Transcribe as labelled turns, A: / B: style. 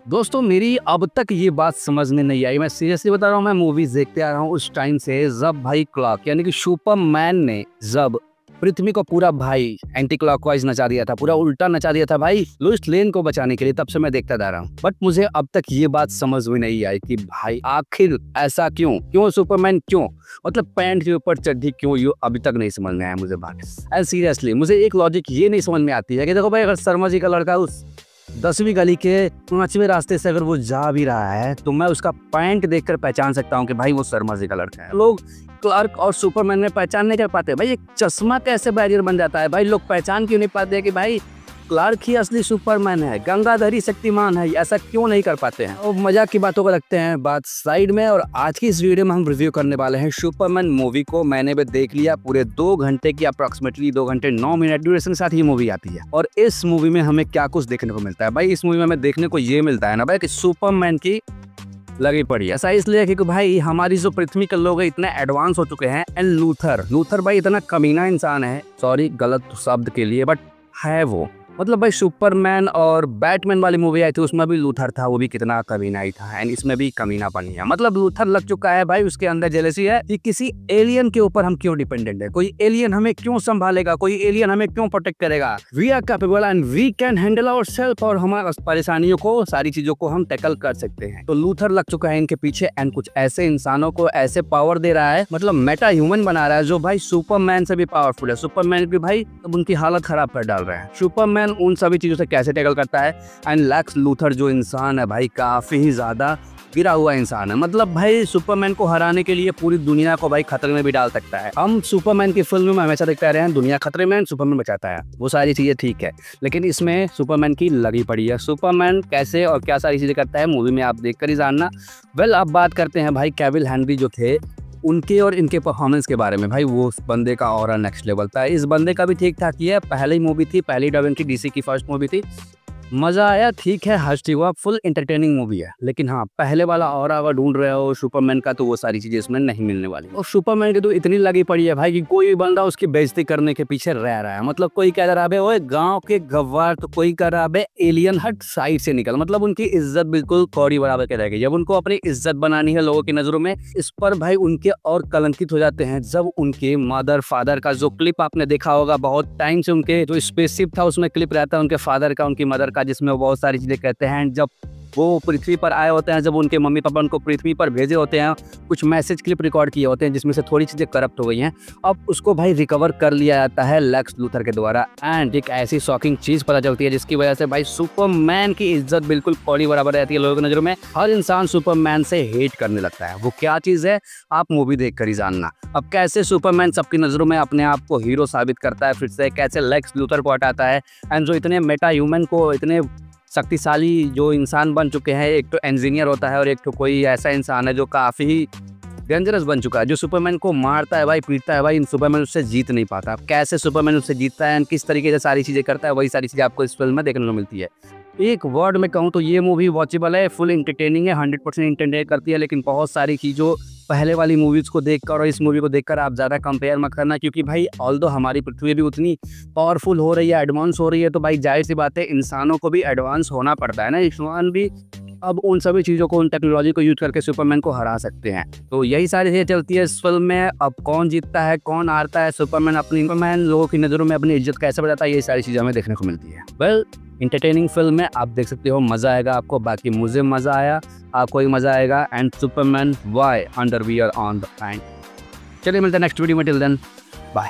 A: दोस्तों मेरी अब तक ये बात समझ में नहीं आई। मैं सीरियसली बता रहा हूँ, मैं मूवीज देखते आ रहा हूँ उस टाइम से जब भाई क्लॉक यानी कि सुपरमैन ने जब पृथ्वी को पूरा भाई एंटी क्लॉकवाइज नचा दिया था, पूरा उल्टा नचा दिया था भाई लुइस लेन को बचाने के लिए, तब से मैं देखता आ रहा हूँ। बट मुझे अब तक ये बात समझ में नहीं आई कि भाई आखिर ऐसा क्यों सुपरमैन क्यों, मतलब पैंट के ऊपर चड्ढी क्यों, ये अभी तक नहीं समझ में आया मुझे बात। एंड सीरियसली मुझे एक लॉजिक ये नहीं समझ में आती है कि देखो भाई, अगर शर्मा जी का लड़का उस 10वीं गली के 5वें रास्ते से अगर वो जा भी रहा है तो मैं उसका पैंट देखकर पहचान सकता हूँ कि भाई वो शर्मा जी का लड़का है। लोग क्लार्क और सुपरमैन में पहचान नहीं कर पाते। भाई एक चश्मा कैसे बैरियर बन जाता है? भाई लोग पहचान क्यों नहीं पाते कि भाई क्लार्क ही असली सुपरमैन है, गंगाधरी शक्तिमान है? ऐसा क्यों नहीं कर पाते हैं? और मजाक की बातों को रखते हैं बात साइड में, और आज की इस वीडियो में हम रिव्यू करने वाले हैं सुपरमैन मूवी को। मैंने भी देख लिया, पूरे 2 घंटे की, अप्रोक्सीमेटली 2 घंटे 9 मिनट ड्यूरेशन के साथ ये मूवी आती है। और इस मूवी में हमें क्या कुछ देखने को मिलता है? भाई इस मूवी में हमें देखने को ये मिलता है ना भाई कि सुपरमैन की लगी पड़ी। ऐसा इसलिए क्योंकि भाई हमारी जो पृथ्वी के लोग हैं इतने एडवांस हो चुके हैं। एंड लूथर भाई इतना कमीना इंसान है, सॉरी गलत शब्द के लिए, बट है वो। मतलब भाई सुपरमैन और बैटमैन वाली मूवी आई थी, उसमें भी लूथर था, वो भी कितना कमीना ही था। एंड इसमें भी कमीनापन ही है। मतलब लूथर लग चुका है भाई, उसके अंदर जेलसी है कि किसी एलियन के ऊपर हम क्यों डिपेंडेंट है, कोई एलियन हमें क्यों संभालेगा, कोई एलियन हमें क्यों प्रोटेक्ट करेगा। We are capable and we can handle ourselves, और हमारी परेशानियों को, सारी चीजों को हम टैकल कर सकते हैं। तो लूथर लग चुका है इनके पीछे एंड कुछ ऐसे इंसानों को ऐसे पावर दे रहा है, मतलब मेटा ह्यूमन बना रहा है जो भाई सुपरमैन से भी पावरफुल है। सुपरमैन भी भाई अब उनकी हालत खराब कर डाल रहे हैं। सुपरमैन उन सभी चीजों से कैसे टैकल करता है। एंड लेक्स लूथर जो इंसान है भाई काफी ही ज्यादा गिरा हुआ इंसान है। मतलब भाई सुपरमैन को हराने के लिए पूरी दुनिया को भाई खतरे में भी डाल सकता है। हम सुपरमैन की फिल्म में हमेशा देखते रहे हैं दुनिया खतरे में, सुपरमैन बचाता है, वो सारी चीजें ठीक है, लेकिन इसमें सुपरमैन की लगी पड़ी है। सुपरमैन कैसे और क्या सारी चीजें करता है मूवी में आप देखकर ही जानना। वेल अब बात करते हैं भाई कैविल हेनरी जो थे उनके और इनके परफॉर्मेंस के बारे में। भाई वो बंदे का ऑरा नेक्स्ट लेवल था। इस बंदे का भी ठीक ठाक ही है, पहली मूवी थी, पहली डबिंग थी, डीसी की फर्स्ट मूवी थी, मजा आया, ठीक है, हंसती हुआ, फुल एंटरटेनिंग मूवी है। लेकिन हाँ, पहले वाला ऑरा अगर ढूंढ रहे हो सुपरमैन का तो वो सारी चीजें इसमें नहीं मिलने वाली। और सुपरमैन की तो इतनी लगी पड़ी है भाई कि कोई बंदा उसकी बेइज्जती करने के पीछे रह रहा है। मतलब कोई कह रहा है ओए गांव के गवार, तो कोई कह रहा है एलियन हट साइड से निकल। मतलब उनकी इज्जत बिल्कुल कौड़ी बराबर के रह गई। जब उनको अपनी इज्जत बनानी है लोगों की नजरों में, इस पर भाई उनके और कलंकित हो जाते हैं। जब उनके मदर फादर का जो क्लिप आपने देखा होगा, बहुत टाइम से उनके जो स्पेसशिप था उसमें क्लिप रहता है उनके फादर का, उनकी मदर का, जिसमें वो बहुत सारी चीजें कहते हैं। जब वो पृथ्वी पर आए होते हैं, जब उनके मम्मी पापा उनको पृथ्वी पर भेजे होते हैं, कुछ मैसेज क्लिप रिकॉर्ड किए होते हैं जिसमें से थोड़ी चीजें करप्ट हो गई हैं। अब उसको भाई रिकवर कर लिया जाता है लेक्स लूथर के द्वारा। एंड एक ऐसी शॉकिंग चीज पता चलती है जिसकी वजह से भाई सुपरमैन की इज्जत बिल्कुल कौड़ी बराबर रहती है लोगों की नजरों में। हर इंसान सुपरमैन से हेट करने लगता है। वो क्या चीज है आप मूवी देख कर ही जानना। अब कैसे सुपरमैन सबकी नजरों में अपने आप को हीरो साबित करता है फिर से, कैसे लेक्स लूथर को हटाता है। एंड जो इतने मेटा ह्यूमन को, इतने शक्तिशाली जो इंसान बन चुके हैं, एक तो इंजीनियर होता है और एक तो कोई ऐसा इंसान है जो काफी डेंजरस बन चुका है, जो सुपरमैन को मारता है भाई, पीटता है भाई, सुपरमैन उससे जीत नहीं पाता। कैसे सुपरमैन उससे जीतता है, किस तरीके से सारी चीजें करता है, वही सारी चीजें आपको इस फिल्म में देखने को मिलती है। एक वर्ड में कहूँ तो ये मूवी वॉचेबल है, फुल एंटरटेनिंग है, 100% एंटरटेन करती है। लेकिन बहुत सारी चीज़ों पहले वाली मूवीज़ को देखकर और इस मूवी को देखकर आप ज़्यादा कंपेयर मत करना, क्योंकि भाई ऑल्दो हमारी पृथ्वी भी उतनी पावरफुल हो रही है, एडवांस हो रही है, तो भाई जाहिर सी बात है इंसानों को भी एडवांस होना पड़ता है ना। इंसान भी अब उन सभी चीज़ों को, उन टेक्नोलॉजी को यूज करके सुपरमैन को हरा सकते हैं। तो यही सारी चीज़ें चलती है इस फिल्म में। अब कौन जीतता है, कौन हारता है, सुपरमैन लोगों की नज़रों में अपनी इज्जत कैसे बढ़ाता है, ये सारी चीज़ें हमें देखने को मिलती है। वेल इंटरटेनिंग फिल्म है, आप देख सकते हो, मज़ा आएगा आपको। बाकी मुझे मज़ा आया, आपको भी मज़ा आएगा। And Superman why underwear on the pant. चलिए मिलते हैं नेक्स्ट वीडियो में, टिल देन बाय।